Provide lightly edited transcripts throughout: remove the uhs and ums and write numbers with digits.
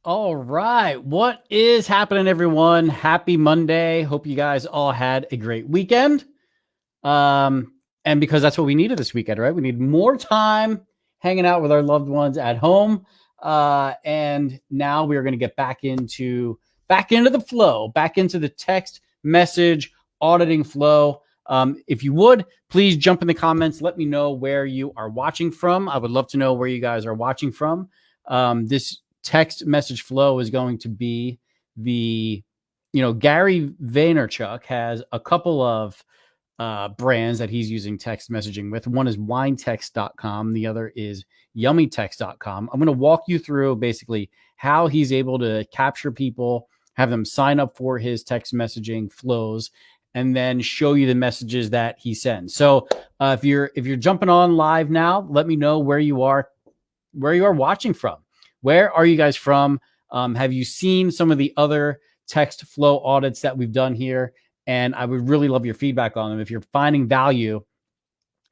All right. What is happening, everyone? Happy Monday. Hope you guys all had a great weekend. And because that's what we needed this weekend, right? We need more time hanging out with our loved ones at home. And now we are going to get back into the flow, back into the text message auditing flow. If you would, please jump in the comments. Let me know where you are watching from. I would love to know where you guys are watching from. This text message flow is going to be Gary Vaynerchuk has a couple of brands that he's using text messaging with. One is WineText.com. The other is YummyText.com. I'm going to walk you through basically how he's able to capture people, have them sign up for his text messaging flows, and then show you the messages that he sends. So if you're jumping on live now, let me know where you are watching from. Where are you guys from? Have you seen some of the other text flow audits that we've done here? And I would really love your feedback on them. If you're finding value,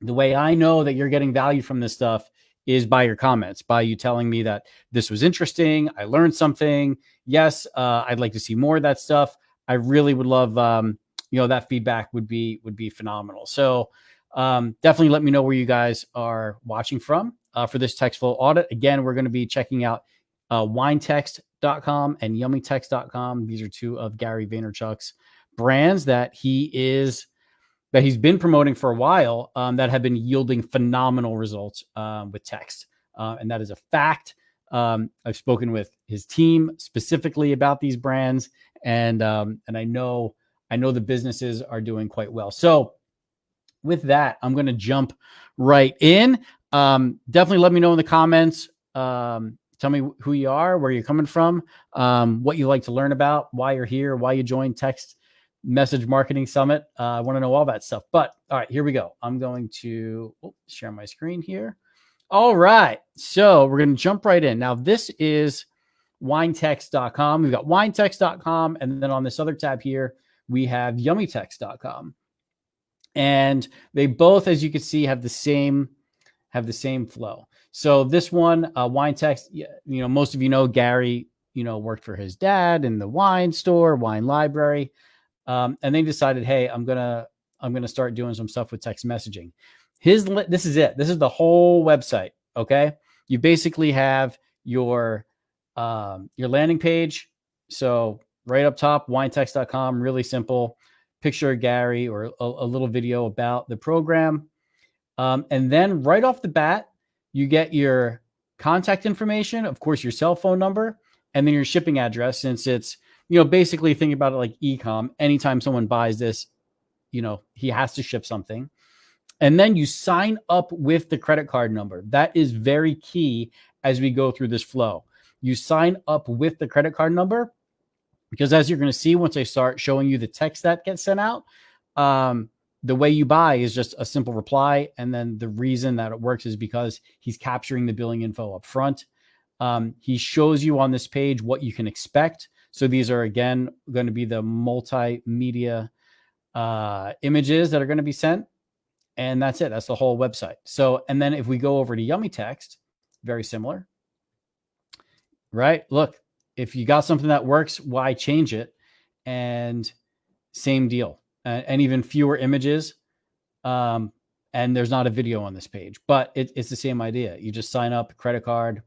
the way I know that you're getting value from this stuff is by your comments, by you telling me that this was interesting, I learned something. Yes, I'd like to see more of that stuff. I really would love, that feedback would be phenomenal. So definitely let me know where you guys are watching from for this text flow audit. Again, we're going to be checking out WineText.com and YummyText.com. These are two of Gary Vaynerchuk's brands that he's been promoting for a while that have been yielding phenomenal results with text. And that is a fact. I've spoken with his team specifically about these brands, and I know the businesses are doing quite well. So with that, I'm going to jump right in. Definitely let me know in the comments. Tell me who you are, where you're coming from, what you like to learn about, why you're here, why you joined Text Message Marketing Summit. I want to know all that stuff. But all right, here we go. I'm going to share my screen here. All right. So we're going to jump right in. Now, this is WineText.com. We've got WineText.com. And then on this other tab here, we have YummyText.com. And they both, as you can see, have the same flow. So this one, WineText, most of you know Gary, worked for his dad in the wine store, wine library. And they decided, hey, I'm gonna start doing some stuff with text messaging. This is it. This is the whole website. Okay, you basically have your landing page. So right up top, winetext.com, really simple. Picture of Gary or a little video about the program, and then right off the bat, you get your contact information, of course, your cell phone number, and then your shipping address, since it's basically think about it like e-com. Anytime someone buys this, he has to ship something. And then you sign up with the credit card number. That is very key as we go through this flow. You sign up with the credit card number because, as you're going to see once I start showing you the text that gets sent out, the way you buy is just a simple reply. And then the reason that it works is because he's capturing the billing info up front. He shows you on this page what you can expect. So these are, again, going to be the multimedia images that are going to be sent. And that's it. That's the whole website. So, and then if we go over to YummyText, very similar, right? Look, if you got something that works, why change it? And same deal. And even fewer images. And there's not a video on this page, but it's the same idea. You just sign up, credit card,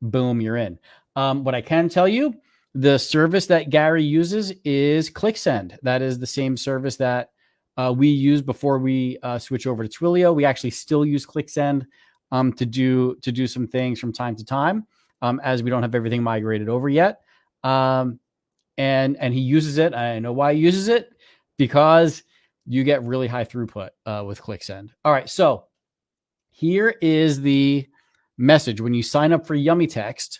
boom, you're in. What I can tell you, the service that Gary uses is ClickSend. That is the same service that we used before we switch over to Twilio. We actually still use ClickSend to do some things from time to time, as we don't have everything migrated over yet. And he uses it. I know why he uses it, because you get really high throughput with ClickSend. All right, so here is the message. When you sign up for YummyText,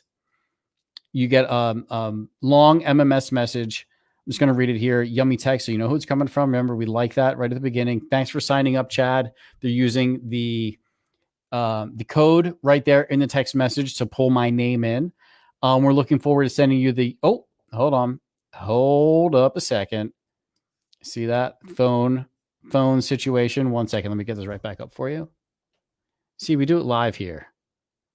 you get a long MMS message. I'm just going to read it here. YummyText, so you know who it's coming from. Remember, we like that right at the beginning. Thanks for signing up, Chad. They're using the code right there in the text message to pull my name in. We're looking forward to sending you the. Oh, hold on. Hold up a second. See that phone situation? 1 second. Let me get this right back up for you. See, we do it live here.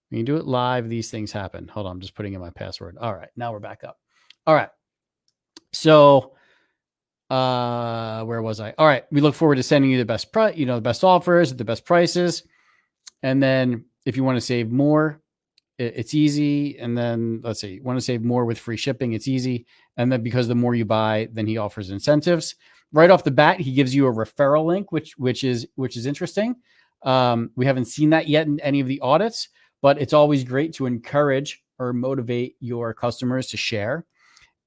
When you do it live, these things happen. Hold on, I'm just putting in my password. All right, now we're back up. All right. So where was I? All right. We look forward to sending you the best price, the best offers at the best prices. And then if you want to save more, it's easy. And then let's see, you want to save more with free shipping, it's easy. And then because the more you buy, then he offers incentives. Right off the bat, he gives you a referral link, which is interesting. We haven't seen that yet in any of the audits, but it's always great to encourage or motivate your customers to share.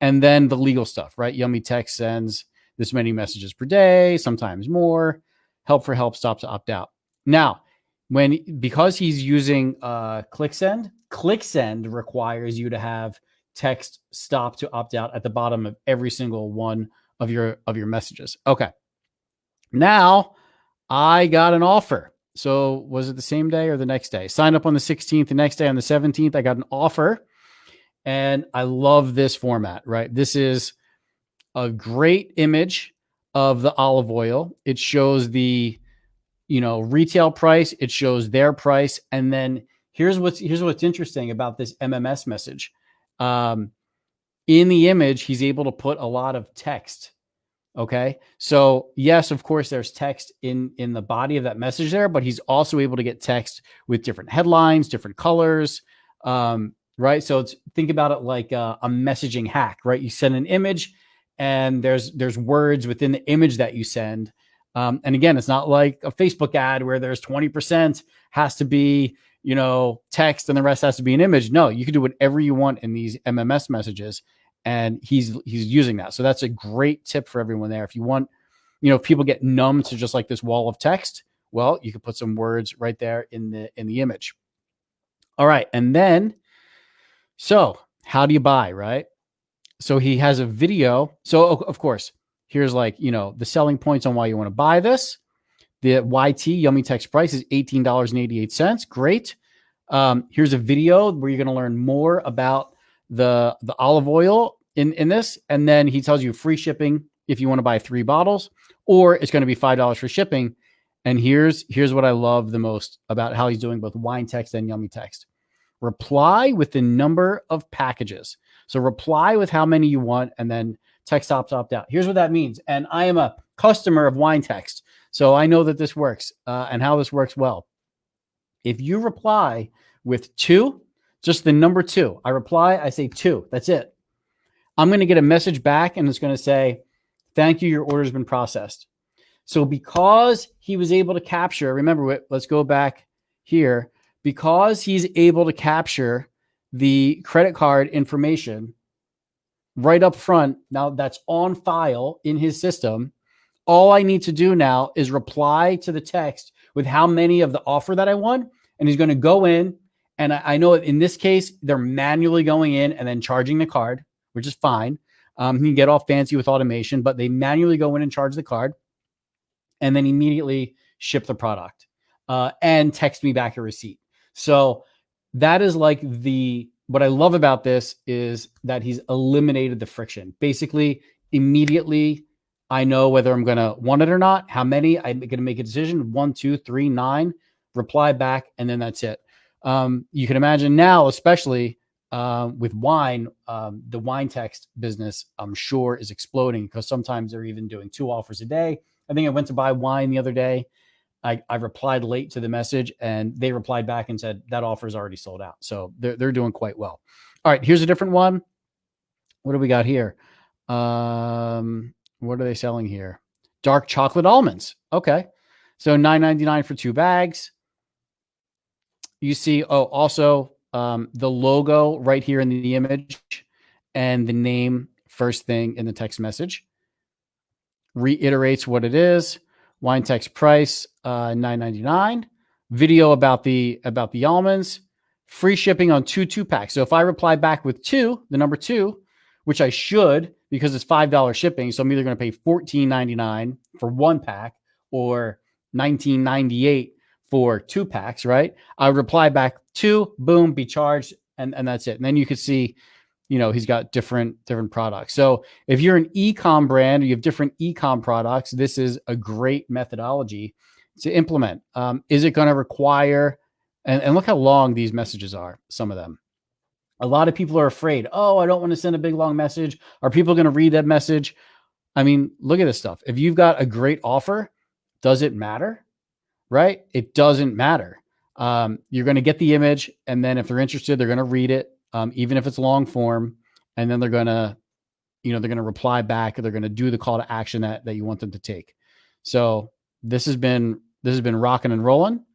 And then the legal stuff, right? YummyText sends this many messages per day, sometimes more. Help for help, stop to opt out. Now, because he's using ClickSend requires you to have text stop to opt out at the bottom of every single one of your messages. Okay. Now I got an offer. So was it the same day or the next day? Signed up on the 16th. The next day on the 17th, I got an offer. And I love this format, right? This is a great image of the olive oil. It shows the, retail price. It shows their price. And then here's what's interesting about this MMS message. In the image, he's able to put a lot of text. Okay. So yes, of course, there's text in the body of that message there, but he's also able to get text with different headlines, different colors. Right. So think about it like a messaging hack, right? You send an image and there's words within the image that you send. And again, it's not like a Facebook ad where there's 20% has to be, text and the rest has to be an image. No, you can do whatever you want in these MMS messages. And he's using that. So that's a great tip for everyone there. If you want, if people get numb to just like this wall of text, well, you can put some words right there in the image. All right. And then, so how do you buy, right? So he has a video. So of course, here's like, the selling points on why you want to buy this. The YT YummyText price is $18.88. Great. Here's a video where you're going to learn more about the olive oil in this. And then he tells you free shipping if you want to buy 3 bottles, or it's going to be $5 for shipping. And here's what I love the most about how he's doing both WineText and YummyText. Reply with the number of packages. So reply with how many you want and then text opt out. Here's what that means. And I am a customer of WineText, so I know that this works and how this works well. If you reply with 2, just the number 2, I reply, I say 2, that's it. I'm going to get a message back and it's going to say, thank you, your order's been processed. So because he was able to capture, remember, let's go back here. Because he's able to capture the credit card information right up front, now that's on file in his system. All I need to do now is reply to the text with how many of the offer that I want. And he's going to go in. And I know in this case, they're manually going in and then charging the card, which is fine. He can get all fancy with automation, but they manually go in and charge the card and then immediately ship the product and text me back a receipt. So that is like what I love about this is that he's eliminated the friction. Basically, immediately, I know whether I'm going to want it or not, how many, I'm going to make a decision, 1, 2, 3, 9, reply back, and then that's it. You can imagine now, especially with wine, the WineText business, I'm sure, is exploding because sometimes they're even doing 2 offers a day. I think I went to buy wine the other day. I replied late to the message and they replied back and said that offer is already sold out. So they're doing quite well. All right, here's a different one. What do we got here? What are they selling here? Dark chocolate almonds. Okay. So $9.99 for 2 bags. You see, also the logo right here in the image and the name first thing in the text message. Reiterates what it is. WineText price, $9.99. Video about the almonds. Free shipping on 2 2-packs. So if I reply back with 2, the number 2, which I should because it's $5 shipping, so I'm either going to pay $14.99 for 1 pack or $19.98 for 2 packs, right? I would reply back 2, boom, be charged, and that's it. And then you could see, he's got different products. So if you're an e-com brand or you have different e-com products, this is a great methodology to implement. Is it going to require And look how long these messages are, some of them. A lot of people are afraid. Oh, I don't want to send a big, long message. Are people going to read that message? I mean, look at this stuff. If you've got a great offer, does it matter? Right? It doesn't matter. You're going to get the image, and then if they're interested, they're going to read it, even if it's long form, and then they're going to, they're going to reply back, or they're going to do the call to action that you want them to take. So this has been rocking and rolling.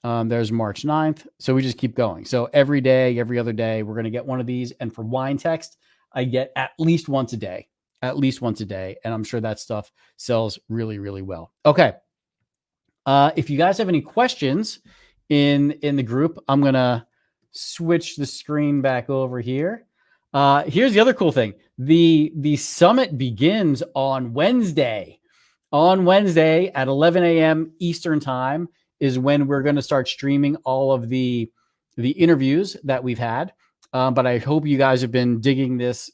There's March 9th. So we just keep going. So every day, every other day, we're going to get one of these. And for WineText, I get at least once a day. And I'm sure that stuff sells really, really well. Okay. If you guys have any questions in the group, I'm going to switch the screen back over here. Here's the other cool thing. The summit begins on Wednesday. On Wednesday at 11 a.m. Eastern time is when we're going to start streaming all of the interviews that we've had. But I hope you guys have been digging this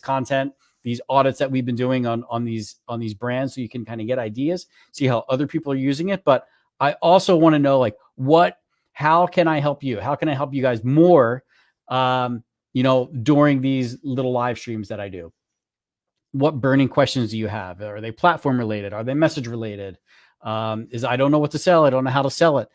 content, these audits that we've been doing on these brands, so you can kind of get ideas, see how other people are using it. But I also want to know, like, how can I help you? How can I help you guys more, during these little live streams that I do? What burning questions do you have? Are they platform related? Are they message related? I don't know what to sell. I don't know how to sell it.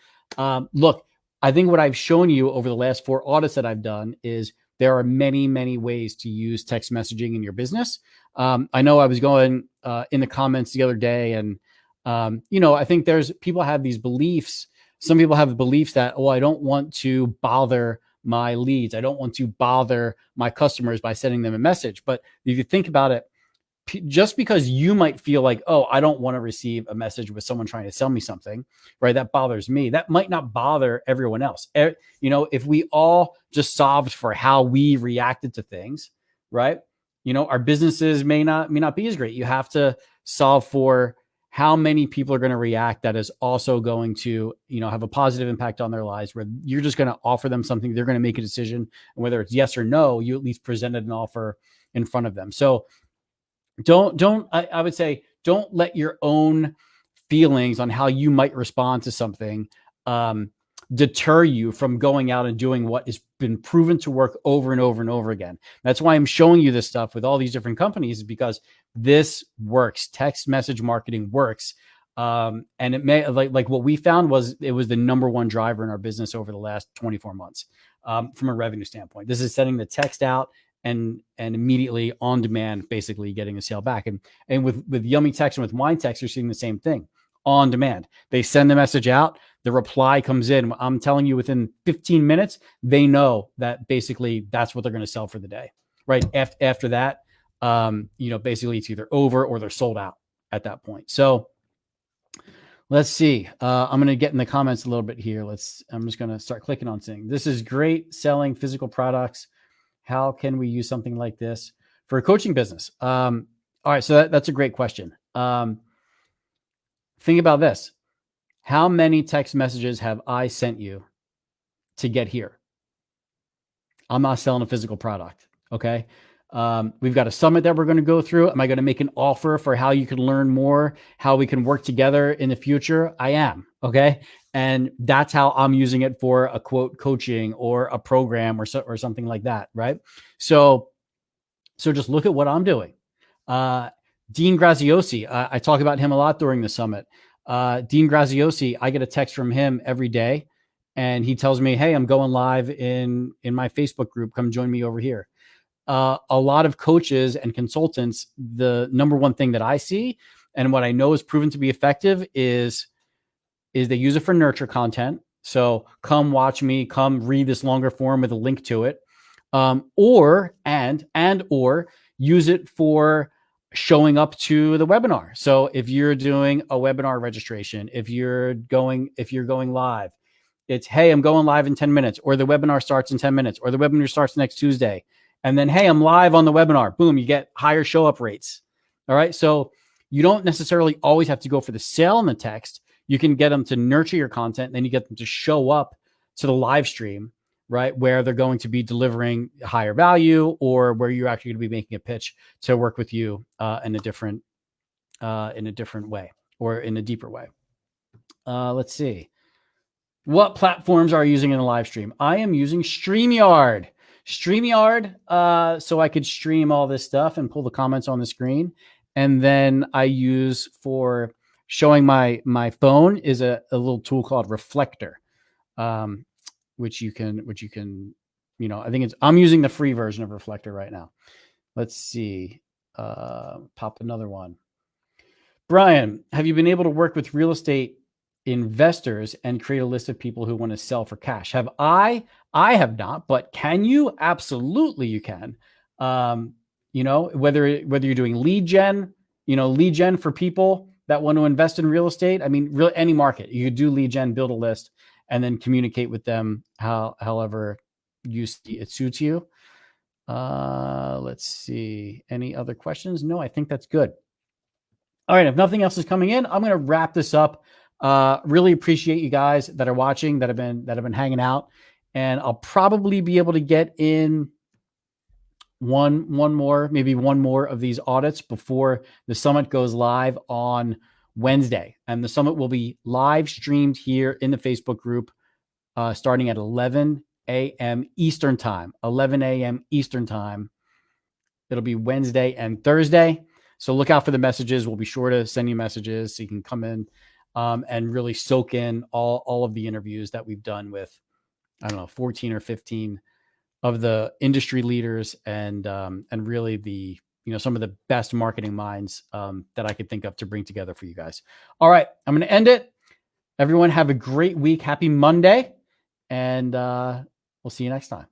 Look, I think what I've shown you over the last 4 audits that I've done is there are many, many ways to use text messaging in your business. I know I was going in the comments the other day, and I think people have these beliefs. Some people have the beliefs that, I don't want to bother my leads. I don't want to bother my customers by sending them a message. But if you think about it, just because you might feel like, I don't want to receive a message with someone trying to sell me something, right? That bothers me. That might not bother everyone else. If we all just solved for how we reacted to things, right? Our businesses may not be as great. You have to solve for how many people are going to react that is also going to, have a positive impact on their lives, where you're just going to offer them something. They're going to make a decision, and whether it's yes or no, you at least presented an offer in front of them. So I would say, don't let your own feelings on how you might respond to something deter you from going out and doing what has been proven to work over and over and over again. That's why I'm showing you this stuff with all these different companies, because this works. Text message marketing works. And it may, like what we found was, it was the number one driver in our business over the last 24 months from a revenue standpoint. This is sending the text out and immediately on demand, basically getting a sale back. And with YummyText and with WineText, you're seeing the same thing on demand. They send the message out, the reply comes in. I'm telling you, within 15 minutes, they know that basically that's what they're going to sell for the day, right? After that, basically it's either over or they're sold out at that point. So let's see. I'm going to get in the comments a little bit here. I'm just going to start clicking on things. This is great, selling physical products. How can we use something like this for a coaching business? All right. So that's a great question. Think about this. How many text messages have I sent you to get here? I'm not selling a physical product. Okay. We've got a summit that we're going to go through. Am I going to make an offer for how you can learn more, how we can work together in the future? I am. Okay. And that's how I'm using it for a quote coaching or a program or something like that. Right. So just look at what I'm doing. Dean Graziosi, I talk about him a lot during the summit. Dean Graziosi, I get a text from him every day, and he tells me, hey, I'm going live in my Facebook group. Come join me over here. A lot of coaches and consultants, the number one thing that I see and what I know is proven to be effective is they use it for nurture content. So come watch me, come read this longer form with a link to it. Or use it for showing up to the webinar. So if you're doing a webinar registration, if you're going live, it's, hey, I'm going live in 10 minutes, or the webinar starts in 10 minutes, or the webinar starts next Tuesday. And then, hey, I'm live on the webinar. Boom, you get higher show up rates. All right. So you don't necessarily always have to go for the sale in the text. You can get them to nurture your content, and then you get them to show up to the live stream, right, where they're going to be delivering higher value, or where you're actually going to be making a pitch to work with you in a different way, or in a deeper way. Let's see. What platforms are you using in a live stream? I am using StreamYard. StreamYard, so I could stream all this stuff and pull the comments on the screen. And then I use for showing my phone is a little tool called Reflector, which you can, I think I'm using the free version of Reflector right now. Let's see. Pop another one. Brian, have you been able to work with real estate investors and create a list of people who want to sell for cash? Have I have not, but can you? Absolutely, you can. Whether you're doing lead gen for people that want to invest in real estate. I mean, any market, you could do lead gen, build a list, and then communicate with them however it suits you. Let's see. Any other questions? No, I think that's good. All right. If nothing else is coming in, I'm going to wrap this up. Really appreciate you guys that are watching, that have been hanging out, and I'll probably be able to get in one more of these audits before the summit goes live on Wednesday. And the summit will be live streamed here in the Facebook group, starting at 11 a.m. Eastern time. 11 a.m. Eastern time. It'll be Wednesday and Thursday. So look out for the messages. We'll be sure to send you messages so you can come in and really soak in all of the interviews that we've done with, 14 or 15 of the industry leaders and really the, some of the best marketing minds that I could think of to bring together for you guys. All right, I'm going to end it. Everyone have a great week. Happy Monday. And we'll see you next time.